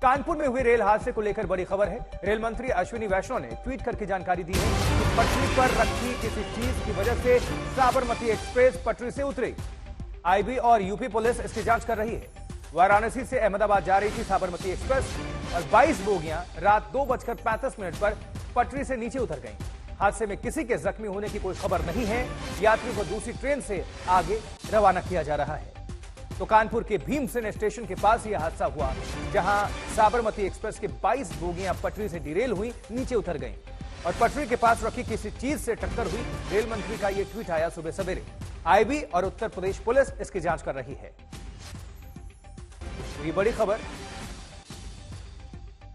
कानपुर में हुए रेल हादसे को लेकर बड़ी खबर है। रेल मंत्री अश्विनी वैष्णव ने ट्वीट करके जानकारी दी है कि पटरी पर रखी किसी चीज की वजह से साबरमती एक्सप्रेस पटरी से उतरी। आईबी और यूपी पुलिस इसकी जांच कर रही है। वाराणसी से अहमदाबाद जा रही थी साबरमती एक्सप्रेस और 22 बोगियां रात 2:35 पर पटरी से नीचे उतर गईं। हादसे में किसी के जख्मी होने की कोई खबर नहीं है। यात्रियों को दूसरी ट्रेन से आगे रवाना किया जा रहा है। तो कानपुर के भीमसेन स्टेशन के पास यह हादसा हुआ, जहां साबरमती एक्सप्रेस के 22 बोगियां पटरी से डिरेल हुई, नीचे उतर गईं और पटरी के पास रखी किसी चीज से टक्कर हुई। रेल मंत्री का यह ट्वीट आया सुबह सवेरे। आईबी और उत्तर प्रदेश पुलिस इसकी जांच कर रही है। ये बड़ी खबर।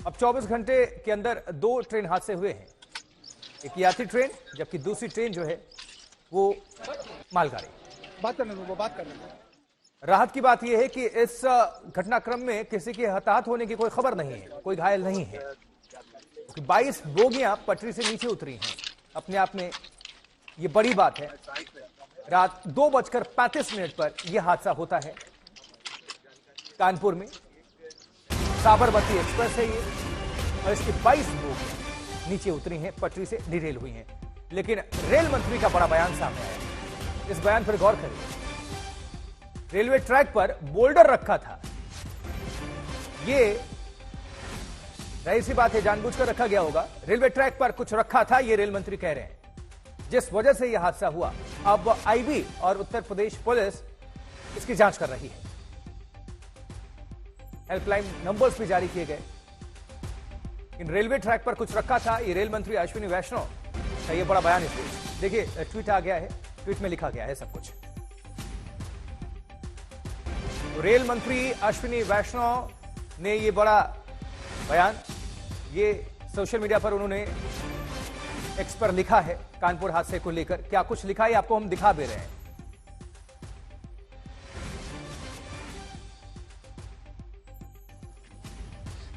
अब 24 घंटे के अंदर 2 ट्रेन हादसे हुए हैं। एक यात्री ट्रेन, जबकि दूसरी ट्रेन जो है वो मालगाड़ी। बात करने राहत की बात यह है कि इस घटनाक्रम में किसी के हताहत होने की कोई खबर नहीं है, कोई घायल नहीं है। 22 बोगियां पटरी से नीचे उतरी हैं। अपने आप में यह बड़ी बात है। रात 2:35 पर यह हादसा होता है। कानपुर में साबरमती एक्सप्रेस है ये, और इसकी 22 बोगियां नीचे उतरी हैं, पटरी से डिरेल हुई हैं। लेकिन रेल मंत्री का बड़ा बयान सामने आया। इस बयान पर गौर करिए। रेलवे ट्रैक पर बोल्डर रखा था। ये जाहिर सी बात है, जानबूझकर रखा गया होगा। रेलवे ट्रैक पर कुछ रखा था, ये रेल मंत्री कह रहे हैं, जिस वजह से यह हादसा हुआ। अब आईबी और उत्तर प्रदेश पुलिस इसकी जांच कर रही है। हेल्पलाइन नंबर्स भी जारी किए गए। इन रेलवे ट्रैक पर कुछ रखा था, ये रेल मंत्री अश्विनी वैष्णव का यह बड़ा बयान है। देखिए, ट्वीट आ गया है, ट्वीट में लिखा गया है सब कुछ। रेल मंत्री अश्विनी वैष्णव ने यह बड़ा बयान, ये सोशल मीडिया पर उन्होंने एक्स पर लिखा है। कानपुर हादसे को लेकर क्या कुछ लिखा है आपको हम दिखा दे रहे हैं।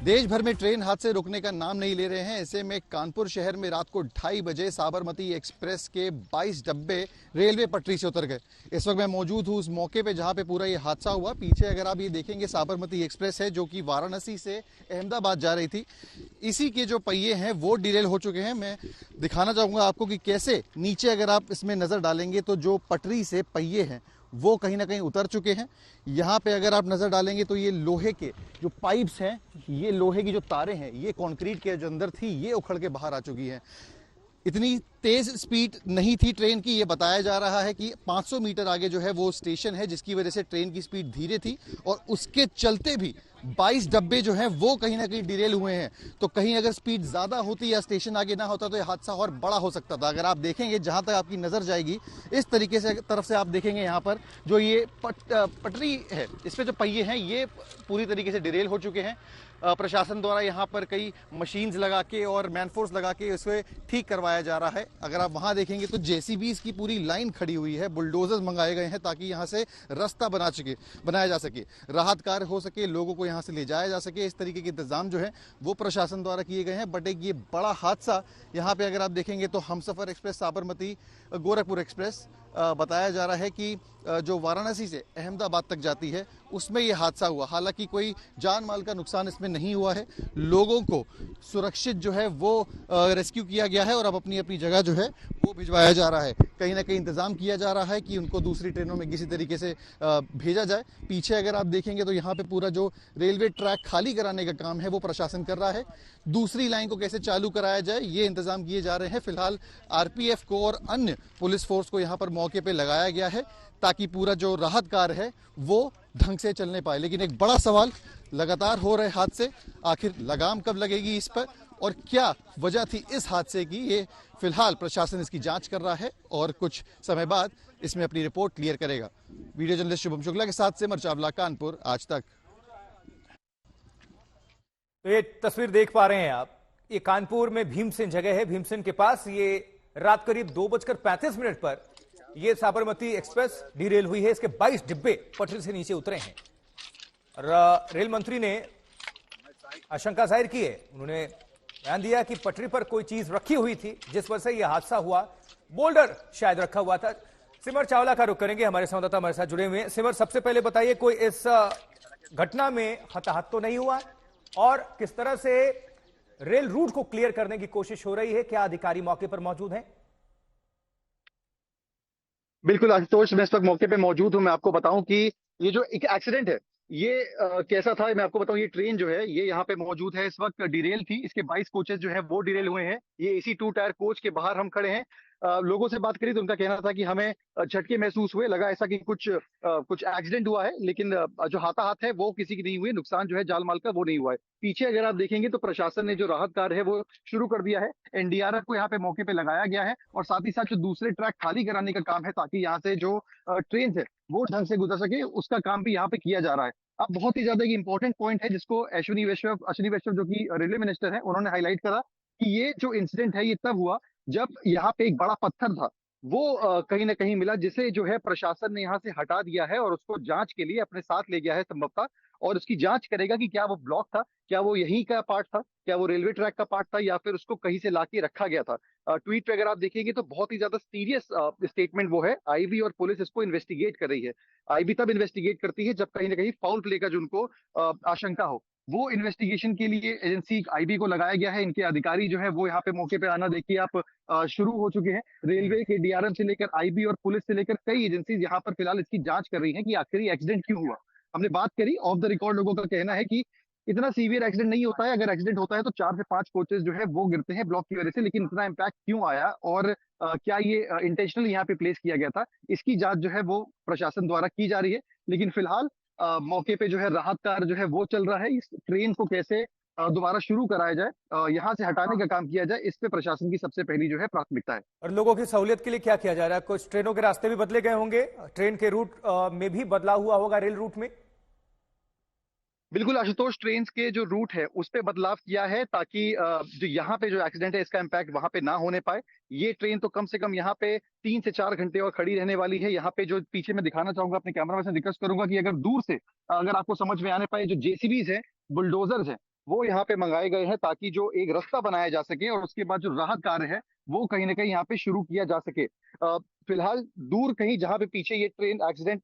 देश भर में ट्रेन हादसे रुकने का नाम नहीं ले रहे हैं। ऐसे में कानपुर शहर में रात को 2:30 बजे साबरमती एक्सप्रेस के 22 डब्बे रेलवे पटरी से उतर गए। इस वक्त मैं मौजूद हूं उस मौके पे जहां पे पूरा ये हादसा हुआ। पीछे अगर आप ये देखेंगे, साबरमती एक्सप्रेस है जो कि वाराणसी से अहमदाबाद जा रही थी। इसी के जो पहिए हैं वो डिरेल हो चुके हैं। मैं दिखाना चाहूंगा आपको कि कैसे नीचे अगर आप इसमें नजर डालेंगे तो जो पटरी से पहिए हैं वो कहीं ना कहीं उतर चुके हैं। यहाँ पे अगर आप नजर डालेंगे तो ये लोहे के जो पाइप्स हैं, ये लोहे की जो तारें हैं, ये कंक्रीट के जो अंदर थी ये उखड़ के बाहर आ चुकी हैं। इतनी तेज स्पीड नहीं थी ट्रेन की। ये बताया जा रहा है कि 500 मीटर आगे जो है वो स्टेशन है, जिसकी वजह से ट्रेन की स्पीड धीरे थी और उसके चलते भी 22 डब्बे जो हैं वो कहीं ना कहीं डिरेल हुए हैं। तो कहीं अगर स्पीड ज्यादा होती या स्टेशन आगे ना होता तो यह हादसा और बड़ा हो सकता था। अगर आप देखेंगे, जहां तक आपकी नजर जाएगी, इस तरीके से तरफ से आप देखेंगे, यहाँ पर जो ये पटरी है, इस पे जो पहिए हैं ये पूरी तरीके से डिरेल हो चुके हैं। प्रशासन द्वारा यहाँ पर कई मशीन्स लगा के और मैनफोर्स लगा के इसे ठीक करवाया जा रहा है। अगर आप वहां देखेंगे तो जेसीबीज की पूरी लाइन खड़ी हुई है, बुलडोजर्स मंगाए गए हैं ताकि यहाँ से रास्ता बनाया जा सके, राहत कार्य हो सके, लोगों को यहाँ से ले जाया जा सके। इस तरीके के इंतजाम जो है वो प्रशासन द्वारा किए गए हैं। बट एक ये बड़ा हादसा यहाँ पे अगर आप देखेंगे तो हमसफर एक्सप्रेस साबरमती गोरखपुर एक्सप्रेस बताया जा रहा है कि जो वाराणसी से अहमदाबाद तक जाती है उसमें यह हादसा हुआ। हालांकि कोई जान माल का नुकसान इसमें नहीं हुआ है। लोगों को सुरक्षित जो है वो रेस्क्यू किया गया है और अब अपनी अपनी जगह जो है वो भिजवाया जा रहा है। कहीं ना कहीं इंतजाम किया जा रहा है कि उनको दूसरी ट्रेनों में किसी तरीके से भेजा जाए। पीछे अगर आप देखेंगे तो यहाँ पे पूरा जो रेलवे ट्रैक खाली कराने का काम है वो प्रशासन कर रहा है। दूसरी लाइन को कैसे चालू कराया जाए ये इंतजाम किए जा रहे हैं। फिलहाल आरपीएफ को और अन्य पुलिस फोर्स को यहाँ पर मौके पे लगाया गया है ताकि पूरा जो राहत कार्य है वो ढंग से चलने पाए। लेकिन एक बड़ा सवाल, लगातार हो रहे हादसे, आखिर लगाम कब लगेगी इस पर और क्या वजह थी इस हादसे की, ये फिलहाल प्रशासन इसकी जांच कर रहा है और कुछ समय बाद इसमें अपनी रिपोर्ट क्लियर करेगा। वीडियो जर्नलिस्ट शुभम शुक्ला के साथ सिमर चावला, कानपुर, आज तक। तो ये तस्वीर देख पा रहे हैं आप, ये कानपुर में भीमसेन जगह है। भीमसेन के पास ये रात करीब 2:35 पर ये साबरमती एक्सप्रेस डिरेल हुई है। इसके 22 डिब्बे पटरी से नीचे उतरे हैं और रेल मंत्री ने आशंका जाहिर की है। उन्होंने बयान दिया कि पटरी पर कोई चीज रखी हुई थी जिस वजह से यह हादसा हुआ। बोल्डर शायद रखा हुआ था। सिमर चावला का रुख करेंगे, हमारे संवाददाता हमारे साथ जुड़े हुए हैं। सिमर, सबसे पहले बताइए, कोई इस घटना में हताहत तो नहीं हुआ? और किस तरह से रेल रूट को क्लियर करने की कोशिश हो रही है? क्या अधिकारी मौके पर मौजूद हैं? बिल्कुल आशुतोष, मैं इस वक्त मौके पे मौजूद हूं। मैं आपको बताऊं कि ये जो एक एक्सीडेंट है ये कैसा था, मैं आपको बताऊं। ये ट्रेन जो है ये यहाँ पे मौजूद है, इस वक्त डिरेल थी। इसके 22 कोचेस जो है वो डिरेल हुए हैं। ये एसी 2 टायर कोच के बाहर हम खड़े हैं। लोगों से बात करी तो उनका कहना था कि हमें झटके महसूस हुए, लगा ऐसा कि कुछ एक्सीडेंट हुआ है, लेकिन जो हाथाहाथ है वो किसी की नहीं हुई। नुकसान जो है जान माल का वो नहीं हुआ है। पीछे अगर आप देखेंगे तो प्रशासन ने जो राहत कार्य है वो शुरू कर दिया है। एनडीआरएफ को यहाँ पे मौके पे लगाया गया है और साथ ही साथ जो दूसरे ट्रैक खाली कराने का काम है ताकि यहाँ से जो ट्रेन है वो ढंग से गुजर सके, उसका काम भी यहाँ पे किया जा रहा है। अब बहुत ही ज्यादा एक इंपॉर्टेंट पॉइंट है जिसको अश्विनी वैष्णव जो कि रेलवे मिनिस्टर है, उन्होंने हाईलाइट करा कि ये जो इंसिडेंट है ये तब हुआ जब यहाँ पे एक बड़ा पत्थर था वो कहीं ना कहीं मिला, जिसे जो है प्रशासन ने यहाँ से हटा दिया है और उसको जांच के लिए अपने साथ ले गया है संभवतः। और उसकी जांच करेगा कि क्या वो ब्लॉक था, क्या वो यहीं का पार्ट था, क्या वो रेलवे ट्रैक का पार्ट था, या फिर उसको कहीं से लाके रखा गया था। ट्वीट पे अगर आप देखेंगे तो बहुत ही ज्यादा सीरियस स्टेटमेंट वो है। आईबी और पुलिस इसको इन्वेस्टिगेट कर रही है। आईबी तब इन्वेस्टिगेट करती है जब कहीं ना कहीं फाउल प्ले का जो उनको आशंका हो। वो इन्वेस्टिगेशन के लिए एजेंसी आईबी को लगाया गया है। इनके अधिकारी जो है वो यहाँ पे मौके पे आना देखिए आप शुरू हो चुके हैं। रेलवे के डीआरएम से लेकर आईबी और पुलिस से लेकर कई एजेंसीज यहाँ पर फिलहाल इसकी जांच कर रही हैं कि आखिर ये एक्सीडेंट क्यों हुआ। हमने बात करी, ऑफ द रिकॉर्ड लोगों का कहना है कि इतना सीवियर एक्सीडेंट नहीं होता है। अगर एक्सीडेंट होता है तो 4 से 5 कोचेस जो है वो गिरते हैं ब्लॉक की वजह से, लेकिन इतना इम्पैक्ट क्यों आया और क्या ये इंटेंशनली यहाँ पे प्लेस किया गया था, इसकी जांच जो है वो प्रशासन द्वारा की जा रही है। लेकिन फिलहाल मौके पे जो है राहत कार्य जो है वो चल रहा है। इस ट्रेन को कैसे दोबारा शुरू कराया जाए, यहाँ से हटाने का काम किया जाए, इस पे प्रशासन की सबसे पहली जो है प्राथमिकता है। और लोगों की सहूलियत के लिए क्या किया जा रहा है? कुछ ट्रेनों के रास्ते भी बदले गए होंगे, ट्रेन के रूट में भी बदलाव हुआ होगा, रेल रूट में? बिल्कुल आशुतोष, ट्रेन के जो रूट है उस पे बदलाव किया है ताकि जो यहाँ पे जो एक्सीडेंट है इसका इम्पैक्ट वहां पे ना होने पाए। ये ट्रेन तो कम से कम यहाँ पे 3 से 4 घंटे और खड़ी रहने वाली है। यहाँ पे जो पीछे मैं दिखाना चाहूंगा, अपने कैमरा मैन से रिक्वेस्ट करूंगा कि अगर दूर से अगर आपको समझ में आने पाए, जो जेसीबीज है, बुलडोजर्स है, वो यहाँ पे मंगाए गए हैं ताकि जो एक रास्ता बनाया जा सके और उसके बाद जो राहत कार्य है वो कहीं ना कहीं यहाँ पे शुरू किया जा सके। फिलहाल दूर कहीं जहाँ पे पीछे ये ट्रेन एक्सीडेंट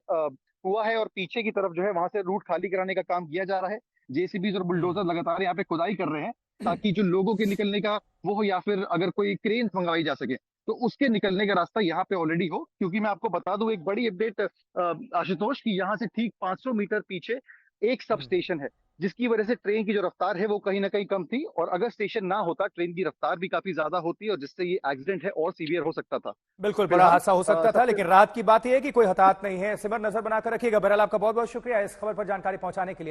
हुआ है और पीछे की तरफ जो है वहां से रूट खाली कराने का काम किया जा रहा है। जेसीबीज और बुलडोजर लगातार यहाँ पे खुदाई कर रहे हैं ताकि जो लोगों के निकलने का वो हो, या फिर अगर कोई क्रेन मंगवाई जा सके तो उसके निकलने का रास्ता यहाँ पे ऑलरेडी हो। क्योंकि मैं आपको बता दूं एक बड़ी अपडेट आशुतोष, की यहाँ से ठीक 500 मीटर पीछे एक सब स्टेशन है, जिसकी वजह से ट्रेन की जो रफ्तार है वो कहीं ना कहीं कम थी। और अगर स्टेशन ना होता ट्रेन की रफ्तार भी काफी ज्यादा होती और जिससे ये एक्सीडेंट है और सीवियर हो सकता था। बिल्कुल बड़ा फिलहाल हादसा हो सकता था, सबसे लेकिन राहत की बात यह है कि कोई हताहत नहीं है। सिमर, नजर बनाकर रखिएगा। बहरहाल आपका बहुत बहुत शुक्रिया इस खबर पर जानकारी पहुंचाने के लिए।